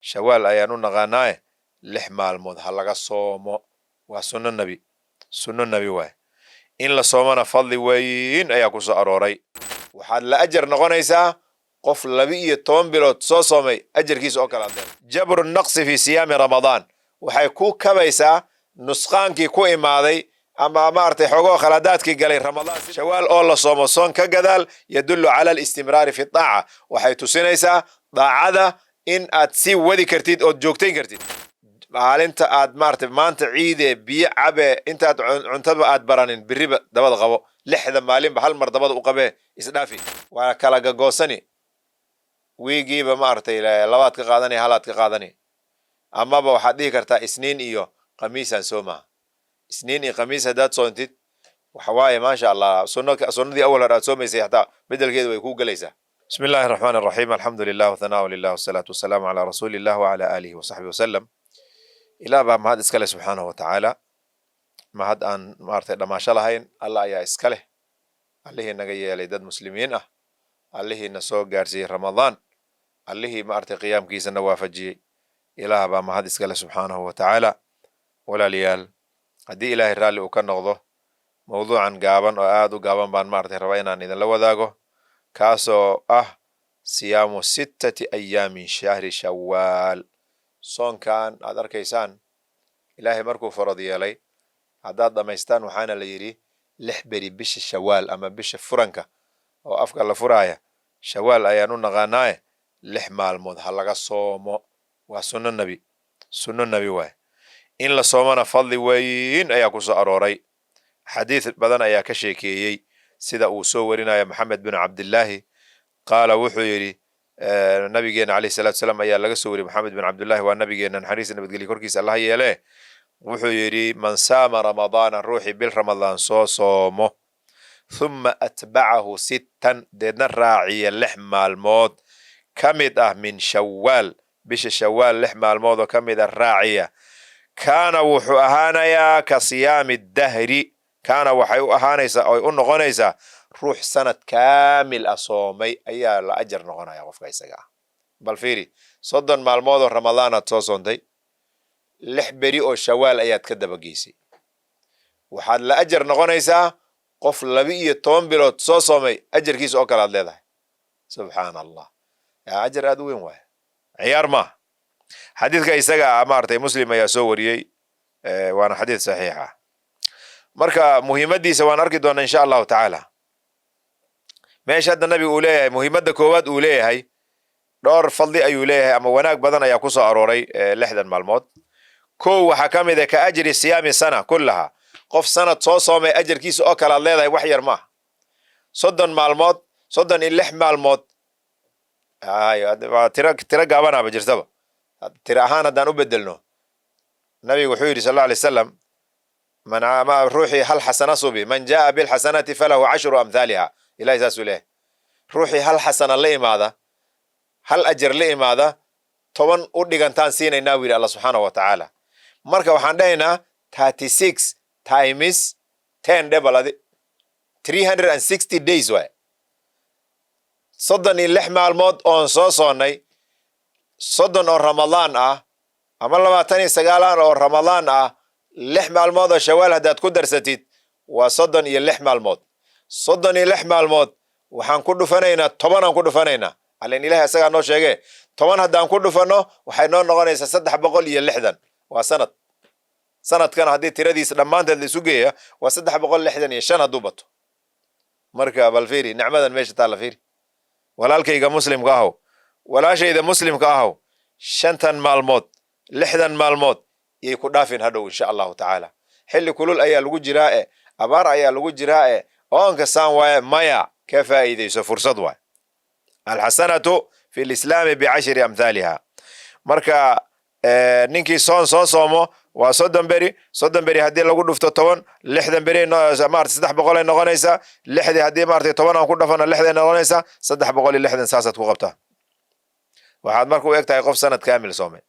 shawaal ayaan u naqaanaaye 6 maalmood ha laga soomo. waa sunno nebi waay. in la soomana fadli weyn ayaa ku soo arooray. waxaad la ajar noqonaysaa qof 12 bilood soo soomay ajarkiisa oo kala hadleen. jabru naqsi fi siyaami ramadaan waxay ku kabaysaa nusqaankii ku imaaday ama maartay xogoo khaladaadkii galay ramadaan. shawaal oo la soomo soon ka gadaal yadullu cala alistimraari fi daaca waxay tusinaysaa daacada in aad sii wadi kartid ood joogtayn kartid. maalinta aad maartay maanta ciide biyo cabe intaad cuntaba aad baranin biriba dabada qabo 6 maalinba hal mar dabada u qabee isdhaafi. waa kala gagoosani wiigiiba maartay labaad ka qaadani halaad ka qaadani. amaba waxaad dhihi kartaa isniin iyo khamiisaan soomaa. isniin iyo khamiis haddaad soontid waxa waaye maasha allah sunnadii awal hore aad soomaysay hataa bedelkeeda way kuu gelaysaa. bismi illaahi araxmaan araxiim alxamdu lilah wathanaau lilah wasalaatu wasalaamu calaa rasuuli illah wacala aalihi wasaxbi wasalam. ilaah baa mahad iska leh subxaanahu watacaala. mahad aan maartay dhammaasho lahayn allah ayaa iska leh. allihii naga yeelay dad muslimiin ah. allihiina soo gaarsiiyey ramadaan. allihii maartay qiyaamkiisana waafajiyey. ilaah baa mahad iska leh subxaanahu watacaala. walaalayaal haddii ilaahay raalli uu ka noqdo mawduucan gaaban oo aad u gaaban baan maartay rabaa inaan idinla wadaago kaasoo ah siyaamu 6 ayaamin shahri shawaal. soonkan aad arkaysaan ilaahay markuu farad yeelay haddaad dhammaystaan waxaana la yidhi 6 beri bisha shawaal ama bisha furanka oo afka la furaaya shawaal ayaan u naqaanaaye 6 maalmood ha laga soomo. waa sunno nebi waay. in la soomana fadli weyn ayaa ku soo arooray. xadiid badan ayaa ka sheekeeyey sida uu soo warinaya maxamed bin cabdillaahi qaala wuxuu yidhi nabigeena calayhi salaatu wasalaam ayaa laga soo wariyey. maxamed bin cabdullaahi waa nabigeena naxariis nabadgelyo korkiisa allaha yeelee wuxuu yidhi man saama ramadaana ruuxii bil ramadaan soo soomo thumma atbacahu 6 deedna raaciya 6 maalmood ka mid ah min shawaal bisha shawaal 6 maalmood oo ka mid ah raaciya kaana wuxuu ahaanayaa ka siyaami dahri. kaana waxay u ahaanaysaa oy u noqonaysaa ruux sanad kaamil ah soomay ayaa la ajar noqonaya qofka isaga ah. bal fiiri 30 maalmood oo ramadaanaad soo soontay 6 beri oo shawaal ayaad ka dabageysay. waxaad la ajar noqonaysaa qof 12 bilood soo soomay ajarkiisa oo kale aad leedahay. subxaan allah ajar aad u weyn waay ciyaar maaha. xadiidka isaga maartay muslim ayaa soo wariyey waana xadiid saxiixa. marka muhiimadiisa waan arki doonaa insha allahu tacaala. meesha hadda nabiga uu leeyahay muhiimadda koowaad uu leeyahay dhowr fadli ayuu leeyahay ama wanaag badan ayaa ku soo arooray 6 maalmood. kow waxaa ka mid ah ka ajri siyaami sana kullaha qof sanad soo soomay ajarkiisa oo kale aad leedahay wax yar maaha. 30 maalmood 36 maalmood tiro gaabanaaba jirtaba. tiro ahaan haddaan u bedelno nabigu wuxuu yidhi sal alla alay wasalam ruuxii hal xasana subi man jaa bilxasanati falahu 10 amhaaliha. ilahay saasuu leeyahay ruuxii hal xasana la imaada hal ajar la imaada 10 u dhigantaan siinaynaa buu yidhi alla subxaanahu watacaala. marka waxaan dhahaynaa 36 times 10 dhebaladi 360 days waay. 36 maalmood oon soo soonnay 30 oo ramadaan ah ama 29 oo ramadaan ah 6 maalmood oo shawaal haddaad ku darsatid waa 36 maalmood. 36 maalmood waxaan ku dhufanaynaa 10 aan ku dhufanaynaa. alin ilahay asagaa noo sheege 10 haddaan ku dhufanno waxay noo noqonaysaa 360. waa sanadkana haddii tiradiisa dhammaanteed la isu geeya waa 365 hadduu bato. marka bal fiiri nicmadan meesha taalla fiiri. walaalkayga muslimka ahow walaashayda muslimka ahow 5 maalmood 6 maalmood yay ku dhaafin hadhow insha allahu tacaala. xilli kulul ayaa lagu jiraa abaar ayaa lagu jiraa oonka saan waaye maya ka faa'iidayso fursad waay. alxasanatu fi lislaami b10 amhaaliha. marka ninkii soo soomo waa 30 beri haddii lagu dhufto 10 60 beri maartay 300 ay noqonaysaa. 6 haddii maartay 10 aan ku dhafana 6 ay noqonaysaa 360 saasaad ku qabtaa. waxaad marka u egtahay qof sanad kaamil soomay.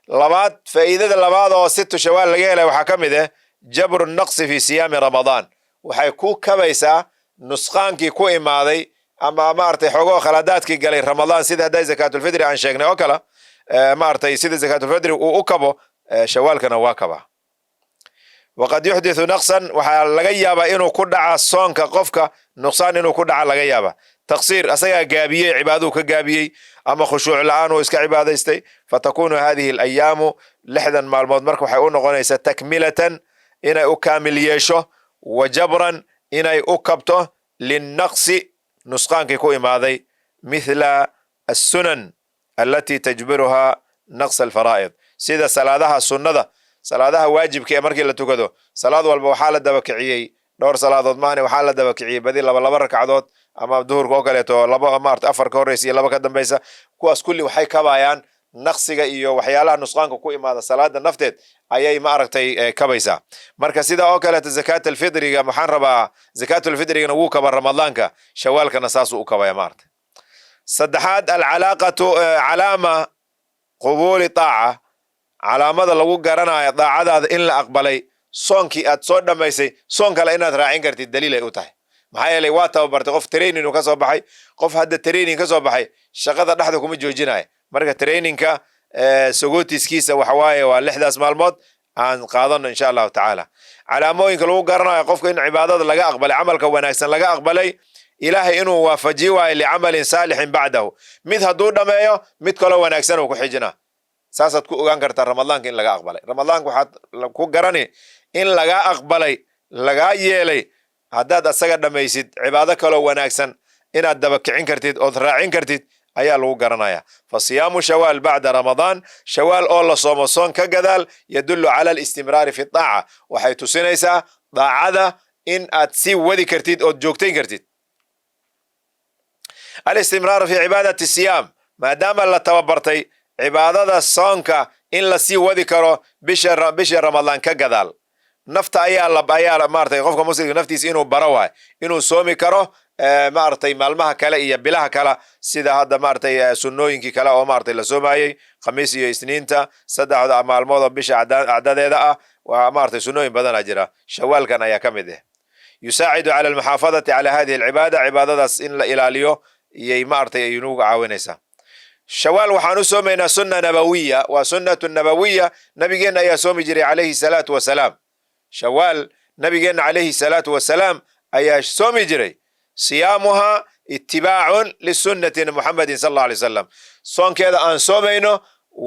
labaad faa'iidada labaad oo 6 shawaal laga helay waxaa ka mid ah jabru naqsi fi siyaami ramadaan waxay ku kabaysaa nusqaankii ku imaaday ama maartay xogoo khaladaadkii galay ramadaan sida hadday zakaatulfitri aan sheegnay oo kale maartay sida zakaatulfidri uu u kabo shawaalkana waa kabaa. waqad yuxdithu naqsan waxaa laga yaabaa inuu ku dhaca soonka qofka nuqsaan inuu ku dhaca laga yaaba. taqsiir asagaa gaabiyey cibaaduu ka gaabiyey ama khushuuc la-aan uu iska cibaadaystay. fatakunu hadihi alayaamu lixdan maalmood marka waxay u noqonaysaa takmilatan inay u kaamil yeesho wa jabran inay u kabto linnaqsi nusqaankii ku imaaday mithla assunan allatii tajbiruha naqsa alfaraa'id sida salaadaha sunnada salaadaha waajibka ee markii la tukado salaad walba waxaa la daba kiciyey dhowr salaadood maahane waxaa la daba kiciyey badi laba ragcadood ama duhurka oo kaleeto laba maarta afar ka horreysa iyo laba ka dambaysa kuwaas kulli waxay kabayaan naqsiga iyo waxyaalaha nusqaanka ku imaada salaada nafteed ayay maaragtay kabaysaa. marka sida oo kaleeto zakaat alfidriga waxaan rabaa zakaatulfidrigana wuu kaba ramadaanka shawaalkana saasuu u kabaya maarta. saddexaad alcalaaqatu calaama qubuuli taaca calaamada lagu garanayo daacadaada in la aqbalay soonkii aad soo dhammaysay soon kale inaad raacin kartid daliilay u tahay. maxaa yeelay waa tababartay qof training uu ka soo baxay qof hadda training ka soo baxay shaqada dhexda kuma joojinayo. marka traininka sagootiskiisa waxawaaye waa lixdaas maalmood aan qaadano insha allahu tacaala. calaamooyinka lagu garanayo qofka in cibaadada laga aqbalay camalka wanaagsan laga aqbalay ilaahay inuu waafaji waayo licamalin saalixin bacdahu mid hadduu dhameeyo mid kaloo wanaagsan uu ku xijina. saasaad ku ogaan kartaa ramadaanka in laga aqbalay. ramadaanka waxaad ku garani in laga aqbalay lagaa yeelay haddaad asaga dhammaysid cibaado kaloo wanaagsan inaad daba kicin kartid ood raacin kartid ayaa lagu garanaya. fa siyaamu shawaal bacda ramadaan shawaal oo la soomo soon ka gadaal yadullu cala alistimraari fi daaca waxay tusinaysaa daacada in aad sii wadi kartid ood joogtayn kartid. alistimraar fi cibaadati siyaam maadaama la tababartay cibaadada soonka in la sii wadi karo bisha ramadaan ka gadaal nafta ayaa maartay qofka muslimka naftiisa inuu baro waay inuu soomi karo maartay maalmaha kale iyo bilaha kale sida hadda maartay sunnooyinkii kale oo maartay la soomayey khamiis iyo isniinta saddexda maalmood oo bisha acdadeeda ah waa maartay sunnooyin badanaa jira shawaalkan ayaa ka mid ah. yusaacidu cala almuxaafadati cala hadihi alcibaada cibaadadaas in la ilaaliyo iyay maartay ay inugu caawinaysaa. shawaal waxaan u soomaynaa sunna nabawiya waa sunnatu nabawiya nabigeenna ayaa soomi jiray calayhi salaatu wasalaam. shawaal nabigeenna calayhi salaatu wasalaam ayaa soomi jiray. siyaamuha itibaacun lisunnati muxamedin sal alla alay wasalam soonkeeda aan soomayno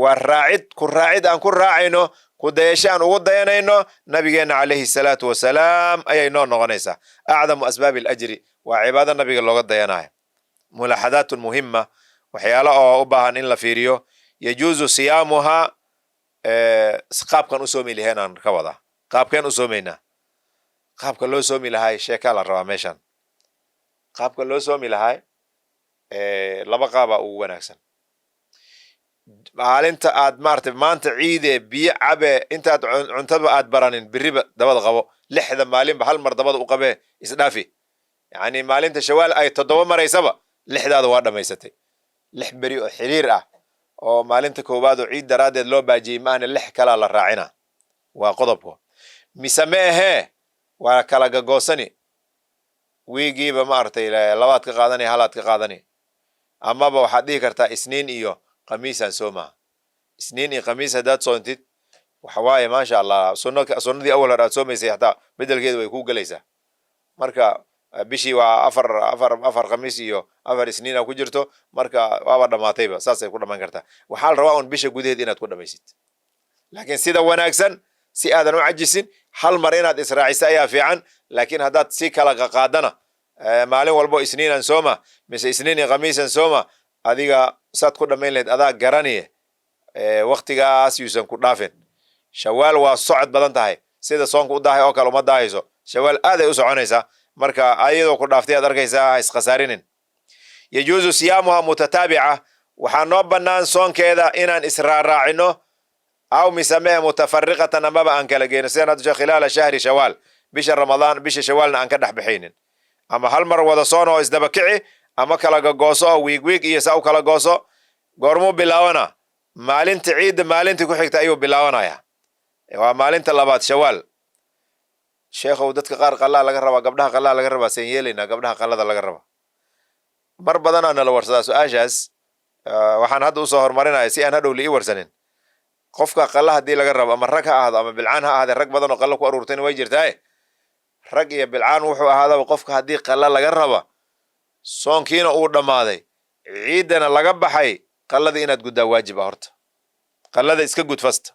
waa raacid aan ku raacayno ku dayasho aan ugu dayanayno nabigeenna calayhi salaatu wasalaam ayay noo noqonaysaa. acdamu asbaabi alajri waa cibaado nabiga looga dayanayo. mulaaxadaatun muhima waxyaala oo u baahan in la fiiriyo yajuuzu siyaamuha qaabkan u soomi lahayn aan ka wadaa qaabkeen u soomaynaa qaabka loo soomi lahay sheekaa la rabaa meeshan. qaabka loo soomi lahay laba qaabaa ugu wanaagsan. maalinta aad maartay maanta ciide biyo cabe intaad cuntaba aad baranin biriba dabada qabo lixda maalinba hal mar dabada u qabee isdhaafi yani maalinta shawaal ay 7 maraysaba lixdaada waa dhammaysatay. 6 beri oo xiriir ah oo maalinta koowaad oo ciid daraadeed loo baajiyey maahna 6 kalaa la raacina waa qodobka. mise ma ahee waa kala gagoosani wiigiiba maartay labaad ka qaadani halaad ka qaadani amaba waxaad dhihi kartaa isniin iyo khamiisaan soomaa. isniin iyo khamiis haddaad soontid waxawaaye maasha allah sunnadii awal hore aad soomaysay hataa bedelkeeda way kuu gelaysaa. marka bishii waa afar khamiis iyo afar isniina ku jirto marka waaba dhammaatayba saasay ku dhammaan kartaa. waxaa la rabaa un bisha gudaheed inaad ku dhammaysid laakiin sida wanaagsan si aadan u cajisin hal mar inaad israacisa ayaa fiican. laakiin haddaad si kala qaqaadana maalin walbo isniinan sooma mise isniin iyo khamiisan sooma adiga saad ku dhammayn lahayd adaa garaniye waktigaas yuusan ku dhaafin. shawaal waa socod badan tahay sida soonka u daahay oo kale uma daahayso. shawaal aaday u soconaysaa marka ayadoo ku dhaaftay aad arkaysaa ha iskhasaarin. yajuuzu siyaamuha mutataabica waxaa noo bannaan soonkeeda inaan israaraacino aw misamee mutafariqatan amaba aan kala geyno sidaan hadda khilaala shahri shawaal bisha ramadaan bisha shawaalna aan ka dhex bixaynin ama hal mar wada soon oo isdaba kici ama kala gagooso oo wiig iyo saa u kala gooso. goormuu bilaawana maalinta ciidda maalintii ku xigta ayuu bilaawanaya waa maalinta labaad shawaal. sheekhow dadka qaar qalaa laga rabaa gabdhaha qalaa laga rabaa seen yeelaynaa gabdhaha qalada laga rabaa mar badanaa nala warsadaa su-aashaas waxaan hadda usoo horumarinaya si aan hadhow la ii warsanin. qofka qalla haddii laga rabo ama rag ha ahaado ama bilcaan ha ahaadee, rag badan oo qalla ku aruurtayna way jirtaaye, rag iyo bilcaan wuxuu ahaadaba qofka haddii qalla laga raba, soonkiina uu dhammaaday, ciiddana laga baxay, qalladii inaad guddaa waajiba horta. qallada iska gud fasta.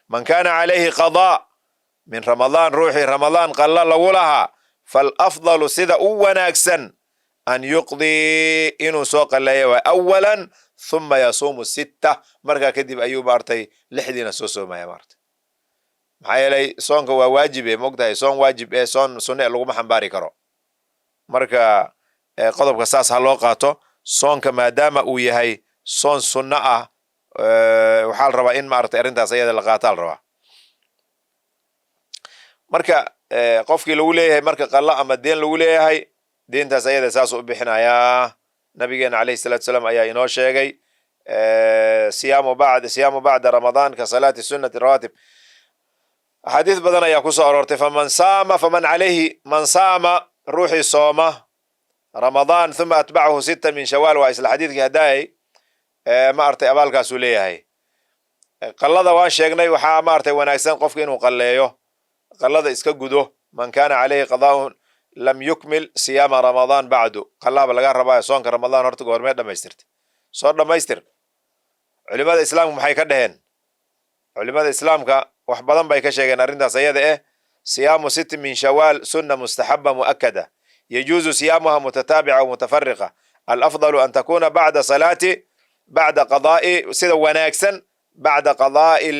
man kaana calayhi qadaa min ramadaan, ruuxii ramadaan qalla lagu lahaa, falafdalu sida u wanaagsan an yuqdii inuu soo qalleeya waa awalan thumma yasuumu sitta, markaa kadib ayuu maartay lixdiina soo soomaya maartay. maxaa yeelay soonka waa waajib e mogtahay, soon waajib ee soon sunne laguma xambaari karo. marka qodobka saas ha loo qaato. soonka maadaama uu yahay soon sunno ah, waxaa la rabaa in maartay arrintaas ayada la qaataa la rabaa. marka qofkii lagu leeyahay marka qalla ama deen lagu leeyahay, deentaas ayada saasuu u bixinayaa. nabigeena calayhi salatu salaam ayaa inoo sheegay siyaamu bacda ramadaan ka salaati sunnati rawaatib. axaadiis badan ayaa kusoo aroortay. faman calayhi man saama, ruuxii sooma ramadaan thuma atbacahu sita min shawaal, waa isla xadiidkii haddaayay maartay abaalkaasuu leeyahay. qallada waan sheegnay, waxaa maartay wanaagsan qofka inuu qalleeyo, qallada iska gudo. man kaana calayhi qadaa'un lam yukmil siyaama ramadaan bacdu, qallaaba laga rabaa soonka ramadaan horta goormee dhamaystirta, soo dhammaystir. culimada islaamka maxay ka dheheen? culimada islaamka wax badan bay ka sheegeen arrintaas ayada siyaamu siti min shawaal sunna mustaxaba mu'akada, yajuuzu siyaamuha mutataabica w mutafariqa, alafdalu an takuna bacda qadaa'i, sida wanaagsan bacda qadaa'i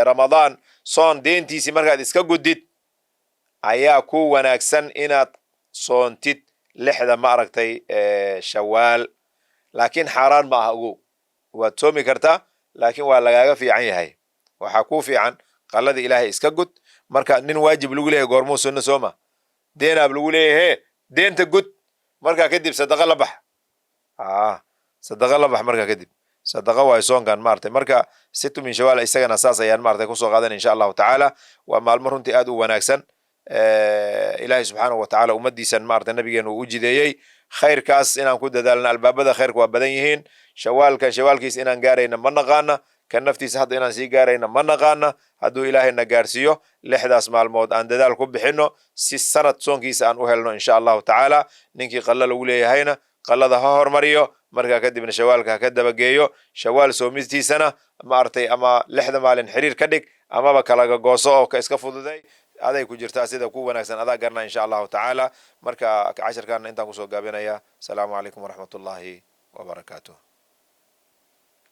ramadaan, soon deentiisii markaad iska gudid ayaa ku wanaagsan inaad soontid lixda ma aragtay shawaal. laakiin xaaraan ma aha, ogow, waad soomi kartaa, laakiin waa lagaaga fiican yahay. waxaa kuu fiican qallada ilaahay iska gud. marka nin waajib lagu leeyahay goormuu sunno sooma? deenaab lagu leeyahay, deenta gud, markaa kadib sadaqa la bax. sadaqa la bax markaa kadib, sadaqa waayo soonkan maartay. marka situ min shawaal isagana saas ayaan maartay kusoo qaadan insha allahu tacaala. waa maalmo runtii aad u wanaagsan. ilaahay subxaanahu watacaala ummadiisan maartay nabigeena uu u jideeyey khayrkaas inaan ku dadaalna. albaabada khayrka waa badan yihiin. shawaalkiis inaan gaarayna ma naqaana, kan naftiisa hadda inaan sii gaarayna ma naqaana. hadduu ilaahayna gaarsiiyo lixdaas maalmood aan dadaal ku bixino si sanad soonkiisa aan u helno insha allahu tacaala. ninkii qalla lagu leeyahayna qallada ha hormariyo, markaa kadibna shawaalka ha ka dabageeyo. shawaal soomistiisana maartay ama lixda maalin xiriir ka dhig, amaba kalaga gooso oo ka iska fududay, aday ku jirtaa sida ku wanaagsan, adaa garna insha allahu tacaala. marka casharkaana intaan kusoo gaabinaya. asalaamu calaykum waraxmatullaahi wabarakaatuh.